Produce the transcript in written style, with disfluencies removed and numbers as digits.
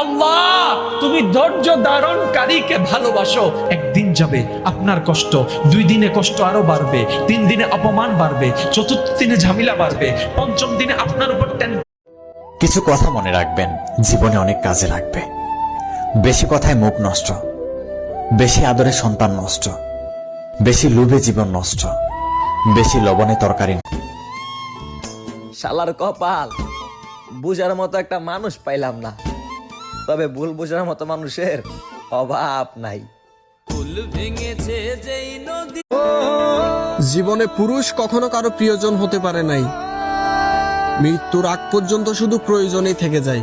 আল্লাহ তুমি ধৈর্য ধারণকারীকে ভালোবাসো। একদিন যাবে আপনার কষ্ট, 2 দিনে কষ্ট আরো বাড়বে, 3 দিনে অপমান বাড়বে, 4th দিনে ঝামেলা বাড়বে, 5ম দিনে আপনার উপর কিছু কথা মনে রাখবেন, জীবনে অনেক কাজে লাগবে। বেশি কথায় মুখ নষ্ট, বেশি আদরে সন্তান নষ্ট, বেশি লোভে জীবন নষ্ট, বেশি লবণে তরকারি। শালার কপাল, বুঝার মতো একটা মানুষ পাইলাম না, তবে ভুল বুঝার মতো মানুষের অভাব নাই। জীবনে পুরুষ কখনো কারো প্রিয়জন হতে পারে নাই, মৃত্যুর আগ পর্যন্ত শুধু প্রয়োজনেই থেকে যায়।